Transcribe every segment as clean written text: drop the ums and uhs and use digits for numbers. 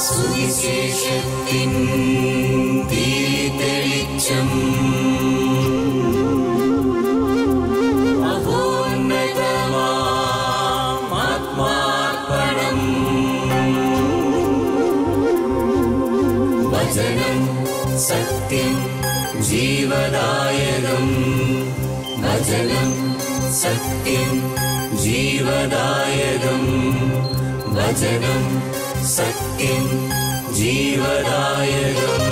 സുവിശേഷത്തിൻ ദീപ്തവെളിച്ചം മഹോന്നതമാം ആത്മാർപ്പണം. വചനം സത്യം ജീവദായകം. വചനം സത്യം ജീവദായകം. വചനം സത്യം ജീവദായകം.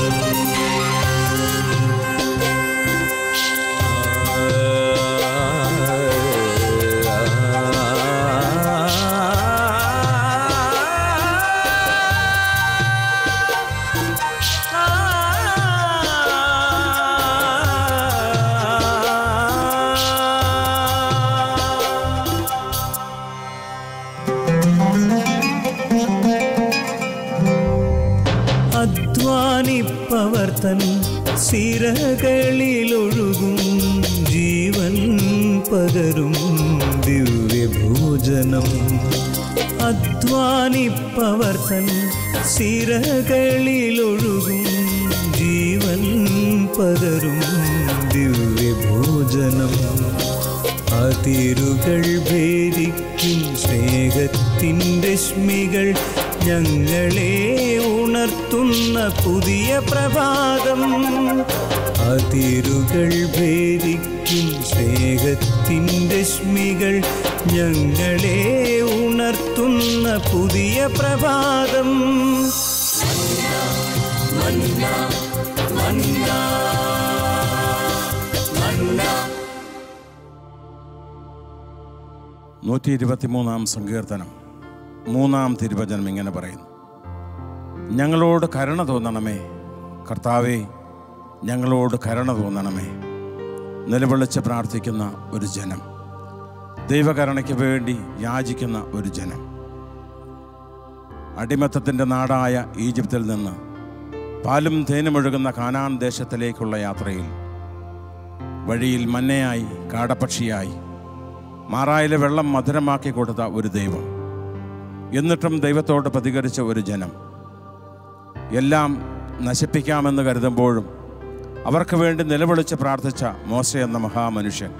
അധ്വാനിപ്പവർ തൻ സിരകളിലൊഴുകും ജീവൻ പകരും ദിവ്യഭോജനം. അധ്വാനിപ്പവർ തൻ സിരകളിലൊഴുകും ജീവൻ പകരും ദിവ്യഭോജനം. അതിരുകൾ ഭേദിക്കും സ്നേഹത്തിൻ്റെ രശ്മികൾ ഞങ്ങളെ ഉണർത്തുന്ന പുതിയ പ്രഭാതം. അതിരുകൾ ഭേദിക്കും സ്നേഹത്തിൻ്റെ രശ്മികൾ ഞങ്ങളെ ഉണർത്തുന്ന പുതിയ പ്രഭാതം. മന്ന മന്ന മന്ന. 123 സങ്കീർത്തനം 3 തിരുവചനം ഇങ്ങനെ പറയുന്നു: ഞങ്ങളോട് കരുണ തോന്നണമേ കർത്താവേ, ഞങ്ങളോട് കരുണ തോന്നണമേ. നിലവിളിച്ച് പ്രാർത്ഥിക്കുന്ന ഒരു ജനം, ദൈവകരുണയ്ക്ക് വേണ്ടി യാചിക്കുന്ന ഒരു ജനം. അടിമത്തത്തിൻ്റെ നാടായ ഈജിപ്തിൽ നിന്ന് പാലും തേനുമൊഴുകുന്ന കാനാൻ ദേശത്തിലേക്കുള്ള യാത്രയിൽ വഴിയിൽ മന്നയായി, കാടപ്പക്ഷിയായി, മാറായിലെ വെള്ളം മധുരമാക്കി കൊടുത്ത ഒരു ദൈവം. എന്നിട്ടും ദൈവത്തോട് പ്രതികരിച്ച ഒരു ജനം. എല്ലാം നശിപ്പിക്കാമെന്ന് കരുതുമ്പോഴും അവർക്ക് വേണ്ടി നിലവിളിച്ച് പ്രാർത്ഥിച്ച മോശെ എന്ന മഹാമനുഷ്യൻ.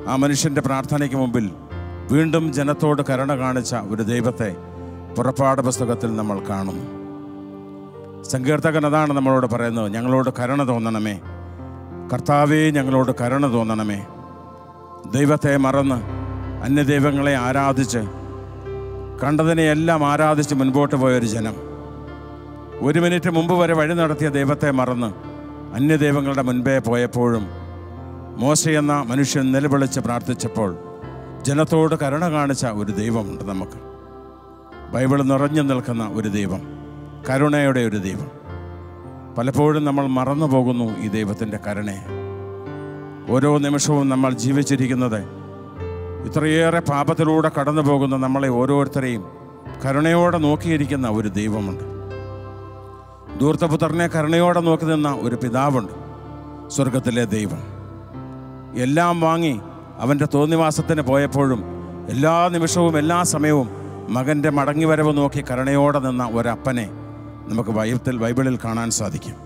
ആ മനുഷ്യൻ്റെ പ്രാർത്ഥനയ്ക്ക് മുമ്പിൽ വീണ്ടും ജനത്തോട് കരുണ കാണിച്ച ഒരു ദൈവത്തെ പുറപ്പാട് പുസ്തകത്തിൽ നമ്മൾ കാണുന്നു. സങ്കീർത്തകൻ അതാണ് നമ്മളോട് പറയുന്നത്: ഞങ്ങളോട് കരുണ തോന്നണമേ കർത്താവേ, ഞങ്ങളോട് കരുണ തോന്നണമേ. ദൈവത്തെ മറന്ന് അന്യദൈവങ്ങളെ ആരാധിച്ച്, കണ്ടതിനെയെല്ലാം ആരാധിച്ച് മുൻപോട്ട് പോയൊരു ജനം. 1 മിനിറ്റ് മുമ്പ് വരെ വഴി നടത്തിയ ദൈവത്തെ മറന്ന് അന്യദൈവങ്ങളുടെ മുൻപേ പോയപ്പോഴും മോശെ എന്ന മനുഷ്യൻ നിലവിളിച്ച് പ്രാർത്ഥിച്ചപ്പോൾ ജനത്തോട് കരുണ കാണിച്ച ഒരു ദൈവമുണ്ട് നമുക്ക്. ബൈബിൾ നിറഞ്ഞു നിൽക്കുന്ന ഒരു ദൈവം, കരുണയുടെ ഒരു ദൈവം. പലപ്പോഴും നമ്മൾ മറന്നു പോകുന്നു ഈ ദൈവത്തിൻ്റെ കരുണയെ. ഓരോ നിമിഷവും നമ്മൾ ജീവിച്ചിരിക്കുന്നത് ഇത്രയേറെ പാപത്തിലൂടെ കടന്നു പോകുന്ന നമ്മളെ ഓരോരുത്തരെയും കരുണയോടെ നോക്കിയിരിക്കുന്ന ഒരു ദൈവമുണ്ട്. ധൂർത്തപുത്രനെ കരുണയോടെ നോക്കി നിന്ന ഒരു പിതാവുണ്ട്, സ്വർഗത്തിലെ ദൈവം. എല്ലാം വാങ്ങി അവൻ്റെ തോന്നിവാസത്തിന് പോയപ്പോഴും എല്ലാ നിമിഷവും എല്ലാ സമയവും മകൻ്റെ മടങ്ങിവരവ് നോക്കി കരുണയോടെ നിന്ന ഒരപ്പനെ നമുക്ക് ബൈബിളിൽ കാണാൻ സാധിക്കും.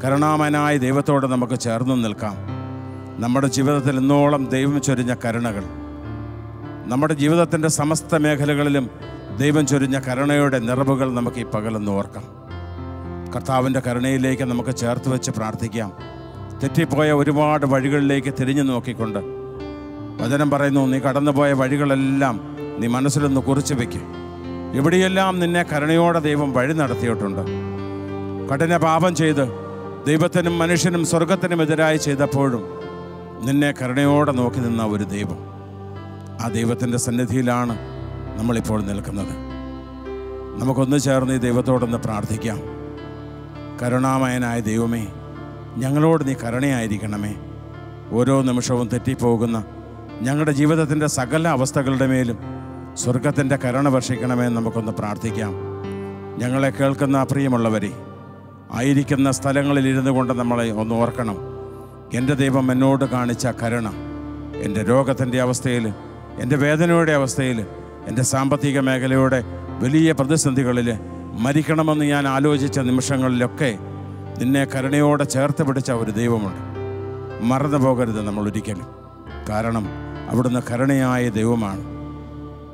കരുണാമയനായ ദൈവത്തോട് നമുക്ക് ചേർന്ന് നിൽക്കാം. നമ്മുടെ ജീവിതത്തിൽ ഇന്നോളം ദൈവം ചൊരിഞ്ഞ കരുണകൾ, നമ്മുടെ ജീവിതത്തിൻ്റെ സമസ്ത മേഖലകളിലും ദൈവം ചൊരിഞ്ഞ കരുണയുടെ നിറവുകൾ നമുക്ക് ഈ പകലൊന്ന് ഓർക്കാം. കർത്താവിൻ്റെ കരുണയിലേക്ക് നമുക്ക് ചേർത്ത് വെച്ച് പ്രാർത്ഥിക്കാം. തെറ്റിപ്പോയ ഒരുപാട് വഴികളിലേക്ക് തിരിഞ്ഞു നോക്കിക്കൊണ്ട് വചനം പറയുന്നു: നീ കടന്നുപോയ വഴികളെല്ലാം നീ മനസ്സിലൊന്ന് കുറിച്ച് വയ്ക്കുക. എവിടെയെല്ലാം നിന്നെ കരുണയോടെ ദൈവം വഴി നടത്തിയിട്ടുണ്ട്. കഠിന പാപം ചെയ്ത് ദൈവത്തിനും മനുഷ്യനും സ്വർഗത്തിനും എതിരായി ചെയ്തപ്പോഴും നിന്നെ കരുണയോടെ നോക്കി നിന്ന ഒരു ദൈവം. ആ ദൈവത്തിൻ്റെ സന്നിധിയിലാണ് നമ്മളിപ്പോൾ നിൽക്കുന്നത്. നമുക്കൊന്ന് ചേർന്ന് ഈ ദൈവത്തോടൊന്ന് പ്രാർത്ഥിക്കാം. കരുണാമയനായ ദൈവമേ, ഞങ്ങളോട് നീ കരുണയായിരിക്കണമേ. ഓരോ നിമിഷവും തെറ്റിപ്പോകുന്ന ഞങ്ങളുടെ ജീവിതത്തിൻ്റെ സകല അവസ്ഥകളുടെ മേലും സ്വർഗത്തിൻ്റെ കരുണ വർഷിക്കണമെന്ന് നമുക്കൊന്ന് പ്രാർത്ഥിക്കാം. ഞങ്ങളെ കേൾക്കുന്ന പ്രിയമുള്ളവരെ, ആയിരിക്കുന്ന സ്ഥലങ്ങളിൽ ഇരുന്നു കൊണ്ട് നമ്മളെ ഒന്ന് ഓർക്കണം. എൻ്റെ ദൈവം എന്നോട് കാണിച്ച കരുണ എൻ്റെ രോഗത്തിൻ്റെ അവസ്ഥയിൽ, എൻ്റെ വേദനയുടെ അവസ്ഥയിൽ, എൻ്റെ സാമ്പത്തിക മേഖലയുടെ വലിയ പ്രതിസന്ധികളിൽ മരിക്കണമെന്ന് ഞാൻ ആലോചിച്ച നിമിഷങ്ങളിലൊക്കെ നിന്നെ കരുണയോടെ ചേർത്ത് പിടിച്ച ഒരു ദൈവമുണ്ട്. മറന്നു പോകരുത് നമ്മൾ ഒരിക്കലും. കാരണം അവിടുന്ന് കരുണയായ ദൈവമാണ്.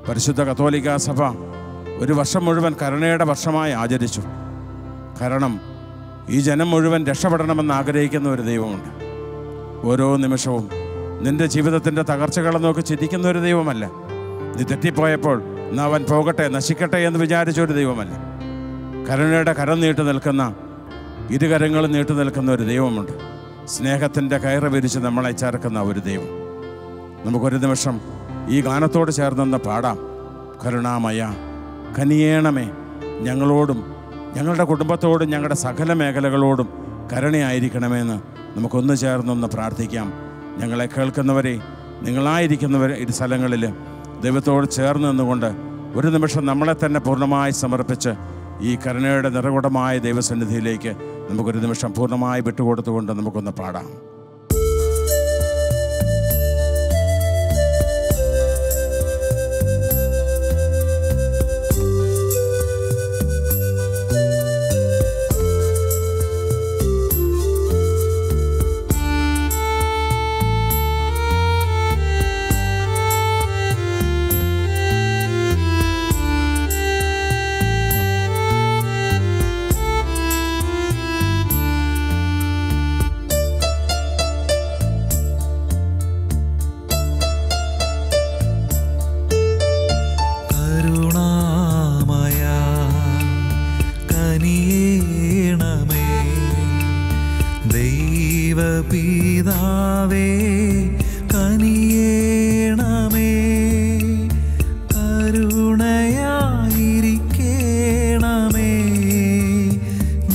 പരിശുദ്ധ കത്തോലിക്കാ സഭ ഒരു വർഷം മുഴുവൻ കരുണയുടെ വർഷമായി ആചരിച്ചു. കാരണം ഈ ജനം മുഴുവൻ രക്ഷപ്പെടണമെന്ന് ആഗ്രഹിക്കുന്ന ഒരു ദൈവമുണ്ട്. ഓരോ നിമിഷവും നിൻ്റെ ജീവിതത്തിൻ്റെ തകർച്ചകളെ നോക്കി ചിരിക്കുന്ന ഒരു ദൈവമല്ല. നീ തെറ്റിപ്പോയപ്പോൾ എന്നാ അവൻ പോകട്ടെ, നശിക്കട്ടെ എന്ന് വിചാരിച്ചൊരു ദൈവമല്ല. കരുണയുടെ കരം നീട്ടി നിൽക്കുന്ന, ഇരുകരങ്ങളും നീട്ടി നിൽക്കുന്ന ഒരു ദൈവമുണ്ട്. സ്നേഹത്തിൻ്റെ കയറ് വിരിച്ച് നമ്മളെ ചേർക്കുന്ന ഒരു ദൈവം. നമുക്കൊരു നിമിഷം ഈ ഗാനത്തോട് ചേർന്നെന്ന് പാടാം. കരുണാമയ കനിയേണമേ, ഞങ്ങളോടും ഞങ്ങളുടെ കുടുംബത്തോടും ഞങ്ങളുടെ സകല മേഖലകളോടും കരുണയായിരിക്കണമെന്ന് നമുക്കൊന്ന് ചേർന്നൊന്ന് പ്രാർത്ഥിക്കാം. ഞങ്ങളെ കേൾക്കുന്നവരെ, നിങ്ങളായിരിക്കുന്നവർ ഈ സ്ഥലങ്ങളിൽ ദൈവത്തോട് ചേർന്ന് നിന്നുകൊണ്ട് ഒരു നിമിഷം നമ്മളെ തന്നെ പൂർണ്ണമായി സമർപ്പിച്ച് ഈ കരുണയുടെ നിറകുടമായ ദൈവസന്നിധിയിലേക്ക് നമുക്കൊരു നിമിഷം പൂർണ്ണമായി വിട്ടുകൊടുത്തുകൊണ്ട് നമുക്കൊന്ന് പാടാം. പിതാവേ കനിയേണമേ, കരുണയായിരിക്കേണമേ,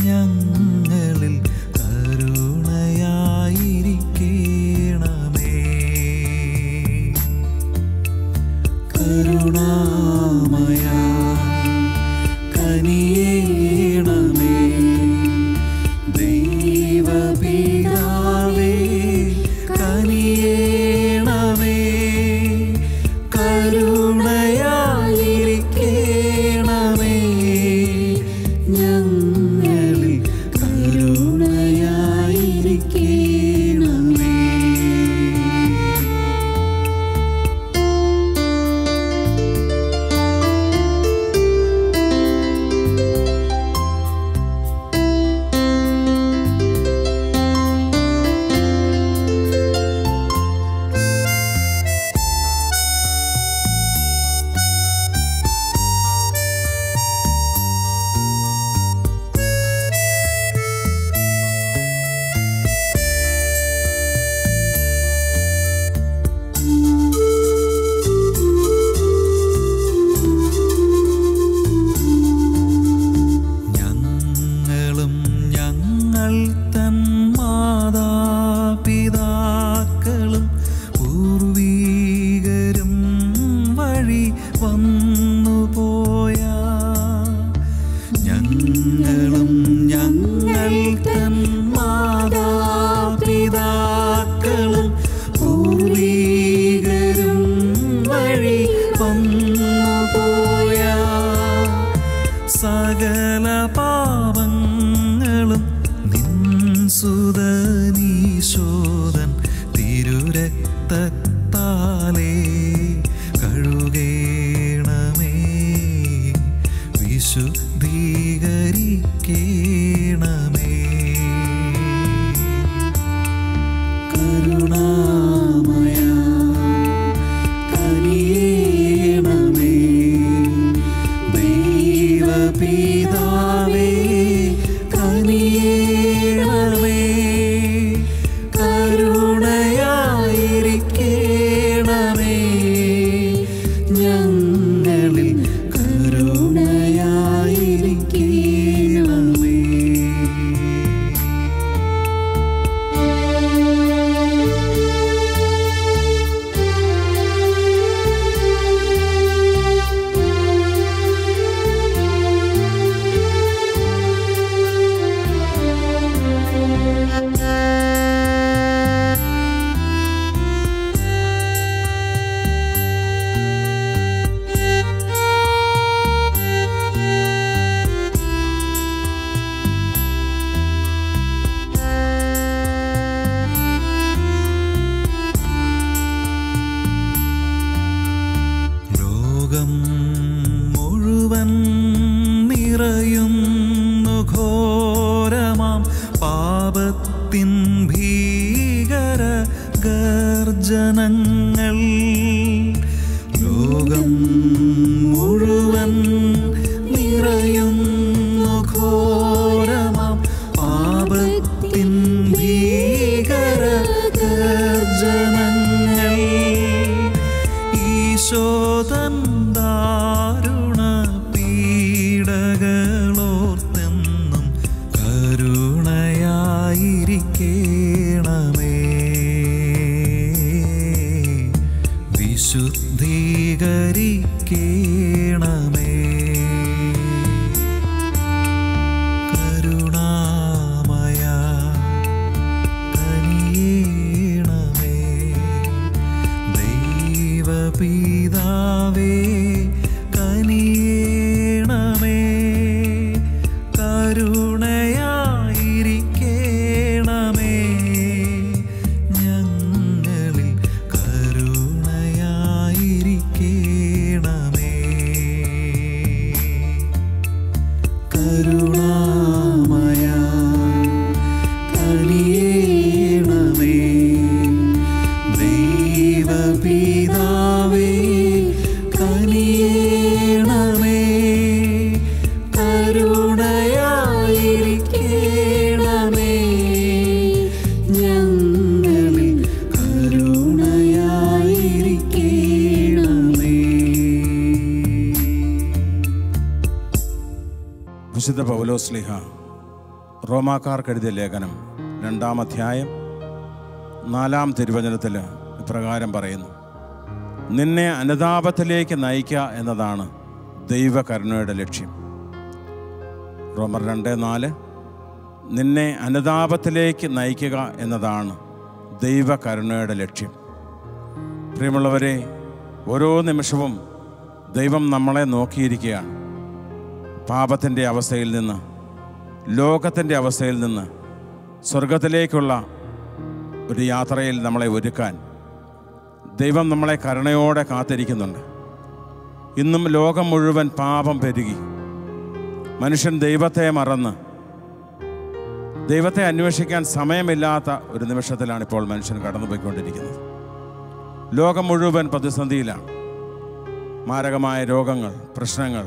ഞങ്ങളിൽ കരുണയായിരിക്കേണമേ. കരുണാമയ കനിയേണമേ, ദൈവപിതാവേ കനിയേണമേ, കരുണയായിരിക്കേണമേ, ഞങ്ങളിൽ കരുണയായിരിക്കേണമേ. പിതാക്കളും പൂർവീകരും വഴി വന്നുപോയ ഞങ്ങളും ഞങ്ങൾ തൻ മാതാപിതാക്കളും പൂർവീകരും വഴി വന്നുപോയ സകല പാപങ്ങളും സുതനീശോദൻ തിരുരക്തത്താലേ കഴുകേണമേ, വിശുദ്ധീകരിക്കേണമേ. കരുണാമയ കനിയേണമേ, ദൈവപിതാവേ കനിയേണമേ, കരുണയായിരിക്കേണമേ, ഞങ്ങളിൽ കരുണയായിരിക്കേണമേ. മുഴുവൻ നിറയുന്നു ഘോരമാം പാപത്തിൻ ഭീകര ഗർജനങ്ങൾ. ലോകം മുഴുവൻ നിറയുന്നു ഘോരമാം പാപത്തിൻ ഭീകര ഗർജനങ്ങൾ. ഈശോതൻ ദാരുണ പീഡകളോർത്തെന്നും കരുണയായിരിക്കേണമേ. വിശുദ്ധീകരിക്കേണമേ. കരുണാമയ കനിയേണമേ. ദൈവപിതാവേ കനിയേണമേ. കരുണയായിരിക്കേണമേ. ഞങ്ങളിൽ കരുണയായിരിക്കേണമേ. കരുണാമയ കനിയേണമേ. ദൈവപിതാവേ കനിയേണമേ. കരുണയായിരിക്കേണമേ. ഞങ്ങളിൽ കരുണയായിരിക്കേണമേ. വിശുദ്ധ പൗലോസ്ലീഹ റോമാക്കാർക്ക് എഴുതിയ ലേഖനം 2-ാം അധ്യായം 4-ാം തിരുവചനത്തിൽ ഇപ്രകാരം പറയുന്നു: നിന്നെ അനുതാപത്തിലേക്ക് നയിക്കുക എന്നതാണ് ദൈവകരുണയുടെ ലക്ഷ്യം. റോമർ 2:4 നിന്നെ അനുതാപത്തിലേക്ക് നയിക്കുക എന്നതാണ് ദൈവകരുണയുടെ ലക്ഷ്യം. പ്രിയമുള്ളവരെ, ഓരോ നിമിഷവും ദൈവം നമ്മളെ നോക്കിയിരിക്കുകയാണ്. പാപത്തിൻ്റെ അവസ്ഥയിൽ നിന്ന്, ലോകത്തിൻ്റെ അവസ്ഥയിൽ നിന്ന് സ്വർഗത്തിലേക്കുള്ള ഒരു യാത്രയിൽ നമ്മളെ ഒരുക്കാൻ ദൈവം നമ്മളെ കരുണയോടെ കാത്തിരിക്കുന്നുണ്ട്. ഇന്നും ലോകം മുഴുവൻ പാപം പെരുകി മനുഷ്യൻ ദൈവത്തെ മറന്ന് ദൈവത്തെ അന്വേഷിക്കാൻ സമയമില്ലാത്ത ഒരു നിമിഷത്തിലാണ് ഇപ്പോൾ മനുഷ്യൻ കടന്നുപോയിക്കൊണ്ടിരിക്കുന്നത്. ലോകം മുഴുവൻ പ്രതിസന്ധിയിലാണ്. മാരകമായ രോഗങ്ങൾ, പ്രശ്നങ്ങൾ,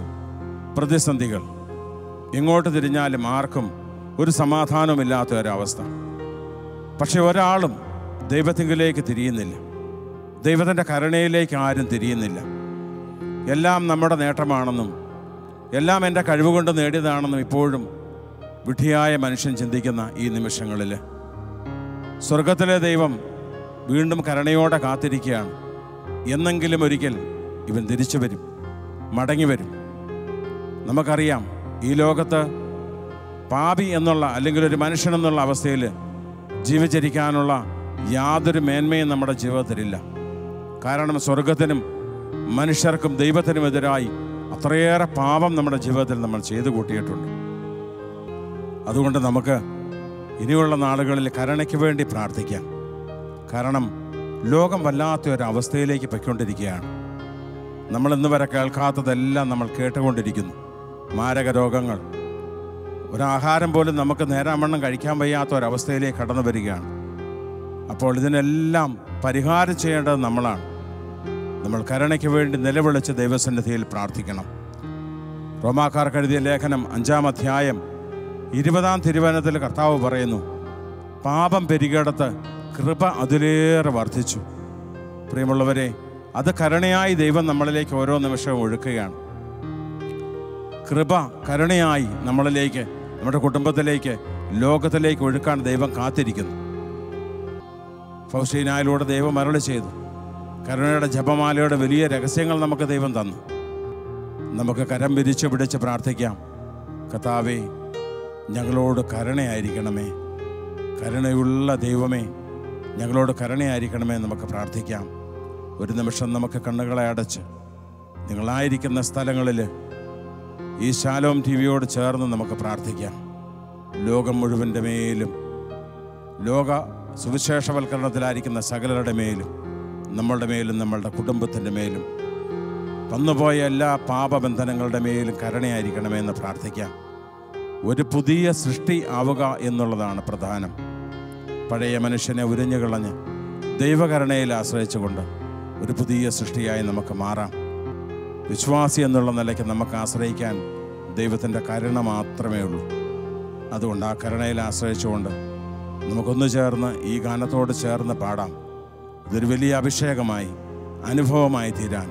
പ്രതിസന്ധികൾ. എങ്ങോട്ട് തിരിഞ്ഞാലും ആർക്കും ഒരു സമാധാനവുമില്ലാത്ത ഒരവസ്ഥ. പക്ഷെ ഒരാളും ദൈവത്തിങ്കിലേക്ക് തിരിയുന്നില്ല. ദൈവത്തിൻ്റെ കരുണയിലേക്ക് ആരും തിരിയുന്നില്ല. എല്ലാം നമ്മുടെ നേട്ടമാണെന്നും എല്ലാം എൻ്റെ കഴിവുകൊണ്ട് നേടിയതാണെന്നും ഇപ്പോഴും വിഡ്ഢിയായ മനുഷ്യൻ ചിന്തിക്കുന്ന ഈ നിമിഷങ്ങളിൽ സ്വർഗത്തിലെ ദൈവം വീണ്ടും കരുണയോടെ കാത്തിരിക്കുകയാണ്. എന്നെങ്കിലും ഒരിക്കൽ ഇവൻ തിരിച്ചു വരും, മടങ്ങി വരും. നമുക്കറിയാം, ഈ ലോകത്ത് പാപി എന്നുള്ള അല്ലെങ്കിൽ ഒരു മനുഷ്യനെന്നുള്ള അവസ്ഥയിൽ ജീവിച്ചിരിക്കാനുള്ള യാതൊരു മേന്മയും നമ്മുടെ ജീവിതത്തിലില്ല. കാരണം സ്വർഗത്തിനും മനുഷ്യർക്കും ദൈവത്തിനുമെതിരായി അത്രയേറെ പാപം നമ്മുടെ ജീവിതത്തിൽ നമ്മൾ ചെയ്തു കൂട്ടിയിട്ടുണ്ട്. അതുകൊണ്ട് നമുക്ക് ഇനിയുള്ള നാളുകളിൽ കരുണയ്ക്ക് വേണ്ടി പ്രാർത്ഥിക്കാം. കാരണം ലോകം വല്ലാത്ത ഒരു അവസ്ഥയിലേക്ക് പൊയ്ക്കൊണ്ടിരിക്കുകയാണ്. നമ്മൾ ഇന്ന് വരെ കേൾക്കാത്തതെല്ലാം നമ്മൾ കേട്ടുകൊണ്ടിരിക്കുന്നു. മാരക രോഗങ്ങൾ, ഒരാഹാരം പോലും നമുക്ക് നേരാവണ്ണം കഴിക്കാൻ വയ്യാത്ത ഒരവസ്ഥയിലേക്ക് കടന്നു വരികയാണ്. അപ്പോൾ ഇതിനെല്ലാം പരിഹാരം ചെയ്യേണ്ടത് നമ്മളാണ്. നമ്മൾ കരുണയ്ക്ക് വേണ്ടി നിലവിളിച്ച് ദൈവസന്നിധിയിൽ പ്രാർത്ഥിക്കണം. റോമാക്കാർക്ക് എഴുതിയ ലേഖനം 5-ാം അധ്യായം 20-ാം തിരുവചനത്തിൽ കർത്താവ് പറയുന്നു, പാപം പെരുകിയിടത്ത് കൃപ അതിലേറെ വർദ്ധിച്ചു. പ്രിയമുള്ളവരെ, അത് കരുണയായി ദൈവം നമ്മളിലേക്ക് ഓരോ നിമിഷവും ഒഴുക്കുകയാണ്. കൃപ കരുണയായി നമ്മളിലേക്ക്, നമ്മുടെ കുടുംബത്തിലേക്ക്, ലോകത്തിലേക്ക് ഒഴുക്കാൻ ദൈവം കാത്തിരിക്കുന്നു. ഫൗസ്റ്റീനായിലൂടെ ദൈവം അരുളി ചെയ്തു. കരുണയുടെ ജപമാലയുടെ വലിയ രഹസ്യങ്ങൾ നമുക്ക് ദൈവം തന്നു. നമുക്ക് കരം വിരിച്ച് പിടിച്ച് പ്രാർത്ഥിക്കാം. കർത്താവേ, ഞങ്ങളോട് കരുണയായിരിക്കണമേ. കരുണയുള്ള ദൈവമേ, ഞങ്ങളോട് കരുണയായിരിക്കണമേ നമുക്ക് പ്രാർത്ഥിക്കാം. ഒരു നിമിഷം നമുക്ക് കണ്ണുകളെ അടച്ച് നിങ്ങളായിരിക്കുന്ന സ്ഥലങ്ങളിൽ ഈ ശാലോം ടിവിയോട് ചേർന്ന് നമുക്ക് പ്രാർത്ഥിക്കാം. ലോകം മുഴുവൻ്റെ മേലും, ലോക സുവിശേഷവൽക്കരണത്തിലായിരിക്കുന്ന സകലരുടെ മേലും, നമ്മളുടെ മേലും, നമ്മളുടെ കുടുംബത്തിൻ്റെ മേലും വന്നുപോയ എല്ലാ പാപബന്ധനങ്ങളുടെ മേലും കരുണയായിരിക്കണമെന്ന് പ്രാർത്ഥിക്കാം. ഒരു പുതിയ സൃഷ്ടി ആവുക എന്നുള്ളതാണ് പ്രധാനം. പഴയ മനുഷ്യനെ ഉരിഞ്ഞുകളഞ്ഞ് ദൈവകരുണയിൽ ആശ്രയിച്ചുകൊണ്ട് ഒരു പുതിയ സൃഷ്ടിയായി നമുക്ക് മാറാം. വിശ്വാസി എന്നുള്ള നിലയ്ക്ക് നമുക്ക് ആശ്രയിക്കാൻ ദൈവത്തിൻ്റെ കരുണ മാത്രമേ ഉള്ളൂ. അതുകൊണ്ട് ആ കരുണയിൽ ആശ്രയിച്ചുകൊണ്ട് നമുക്കൊന്നു ചേർന്ന് ഈ ഗാനത്തോട് ചേർന്ന് പാടാം. ഇതൊരു വലിയ അഭിഷേകമായി, അനുഭവമായി തീരാൻ,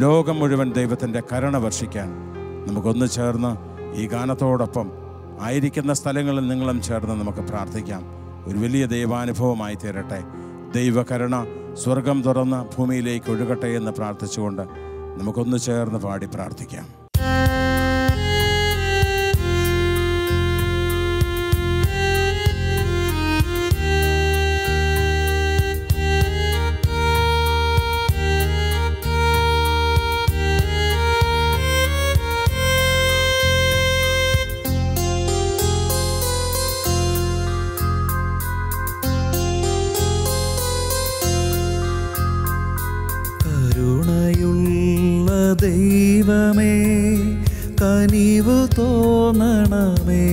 ലോകം മുഴുവൻ ദൈവത്തിൻ്റെ കരുണ വർഷിക്കാൻ നമുക്കൊന്നു ചേർന്ന് ഈ ഗാനത്തോടൊപ്പം ആയിരിക്കുന്ന സ്ഥലങ്ങളിൽ നിങ്ങളും ചേർന്ന് നമുക്ക് പ്രാർത്ഥിക്കാം. ഒരു വലിയ ദൈവാനുഭവമായി തീരട്ടെ. ദൈവകരുണ സ്വർഗം തുറന്ന് ഭൂമിയിലേക്ക് ഒഴുകട്ടെ എന്ന് പ്രാർത്ഥിച്ചുകൊണ്ട് നമുക്കൊന്നു ചേർന്ന് പാടി പ്രാർത്ഥിക്കാം. ദൈവമേ കനിവ് തോന്നണമേ,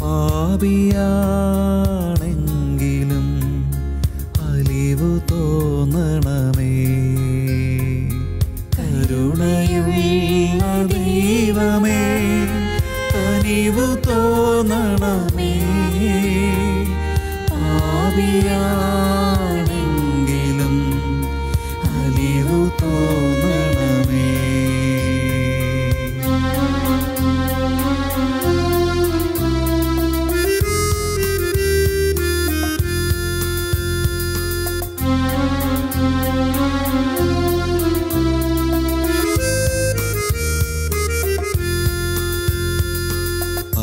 പാപിയാണെങ്കിലും അലിവു തോന്നണമേ. കരുണയുള്ള ദൈവമേ കനിവ് തോന്നണമേ, പാപിയാണെങ്കിലും അലിവു തോന്നണമേ.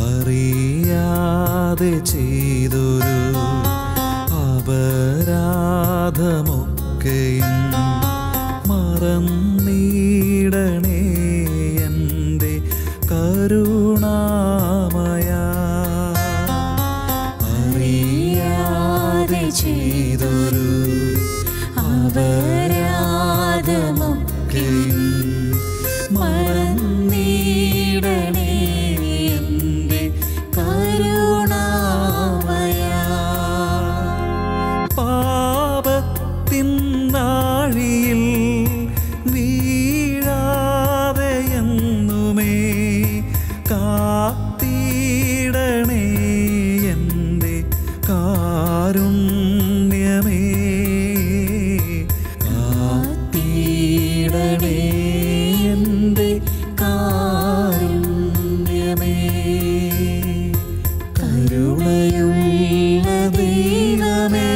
അറിയാതെ ചെയ്തൊരു അപരാധമൊക്കെയും മറന്നിടണേ എൻ്റെ കരുണാമയ. അറിയാതെ ചെയ്തൊരു അപരാധമൊക്കെയും മറന്നിടണേ എൻ്റെ കരുണാമയ. പാപത്തിൻ നാഴിയിൽ വീഴാതെ എന്നുമേ കാത്തിടണേ എൻ്റെ കാരുണ്യമേ. കാത്തിടണേ എൻ്റെ കാരുണ്യമേ. കരുണയുള്ള ദൈവമേ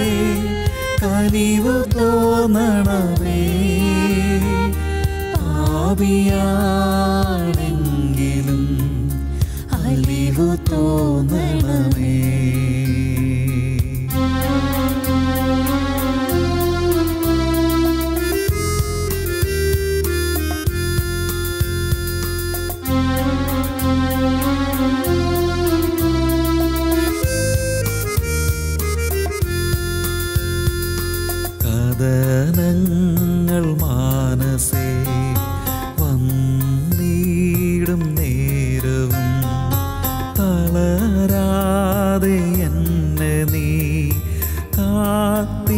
കനിവ് തോന്നണമേ, പാപിയാണെങ്കിലും അലിവു തോന്നണമേ. കഥനങ്ങൾ മാനസേ വന്നിടും നേരവും തളരാതെ എന്നെ നീ കാത്തിടണേ.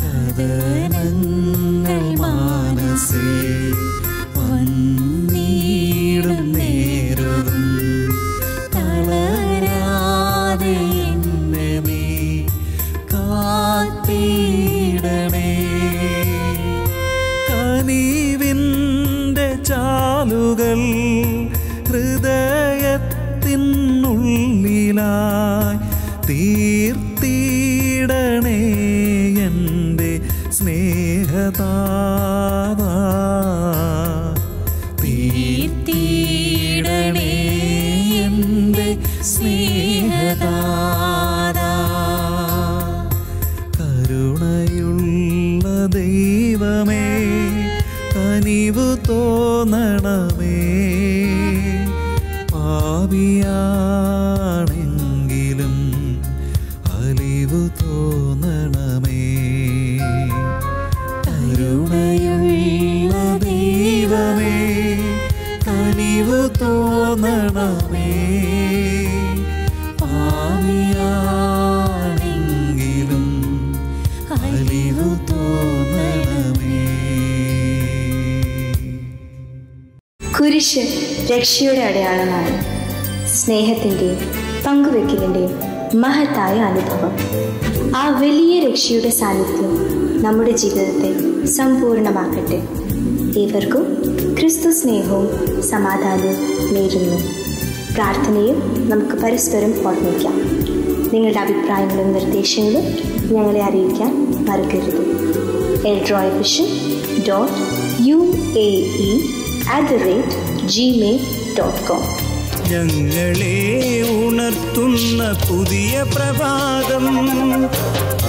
കഥനങ്ങൾ മാനസേ വന്നിടും നേരവും തളരാതെ എന്നെ നീ കാത്തിടണേ. കനിവിൻ്റെ ചാലുകൾ ഹൃദയത്തിനുള്ളിലായി തീർത്തിടണേ എൻ്റെ സ്നേഹതാതാ. തീർത്തിടണേ എൻ്റെ സ്നേഹതാതാ. കരുണയുള്ള ദൈവമേ കനിവ് തോന്നണമേ, പാപിയാണെങ്കിലും അലിവു തോന്നണമേ. കുരിശ് രക്ഷയുടെ അടയാളമാണ്. സ്നേഹത്തിൻ്റെയും പങ്കുവെക്കലിൻ്റെയും മഹത്തായ അനുഭവം. ആ വലിയ രക്ഷയുടെ സാന്നിധ്യം നമ്മുടെ ജീവിതത്തെ സമ്പൂർണ്ണമാക്കട്ടെ. ഏവർക്കും ക്രിസ്തു സ്നേഹവും സമാധാനവും നേരുന്നു. പ്രാർത്ഥനയും നമുക്ക് പരസ്പരം ഓർമ്മിക്കാം. നിങ്ങളുടെ അഭിപ്രായങ്ങളും നിർദ്ദേശങ്ങളും ഞങ്ങളെ അറിയിക്കാൻ മറക്കരുത്. eldroyvision.uae@gmail.com. ഞങ്ങളെ ഉണർത്തുന്ന പുതിയ പ്രഭാതം,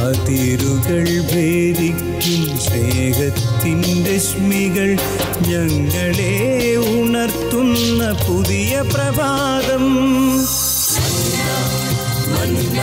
അതിരുകൾ ഭേദിക്കും സ്നേഹത്തിൻ്റെ രശ്മികൾ. ഞങ്ങളെ ഉണർത്തുന്ന പുതിയ പ്രഭാതം. മന്ന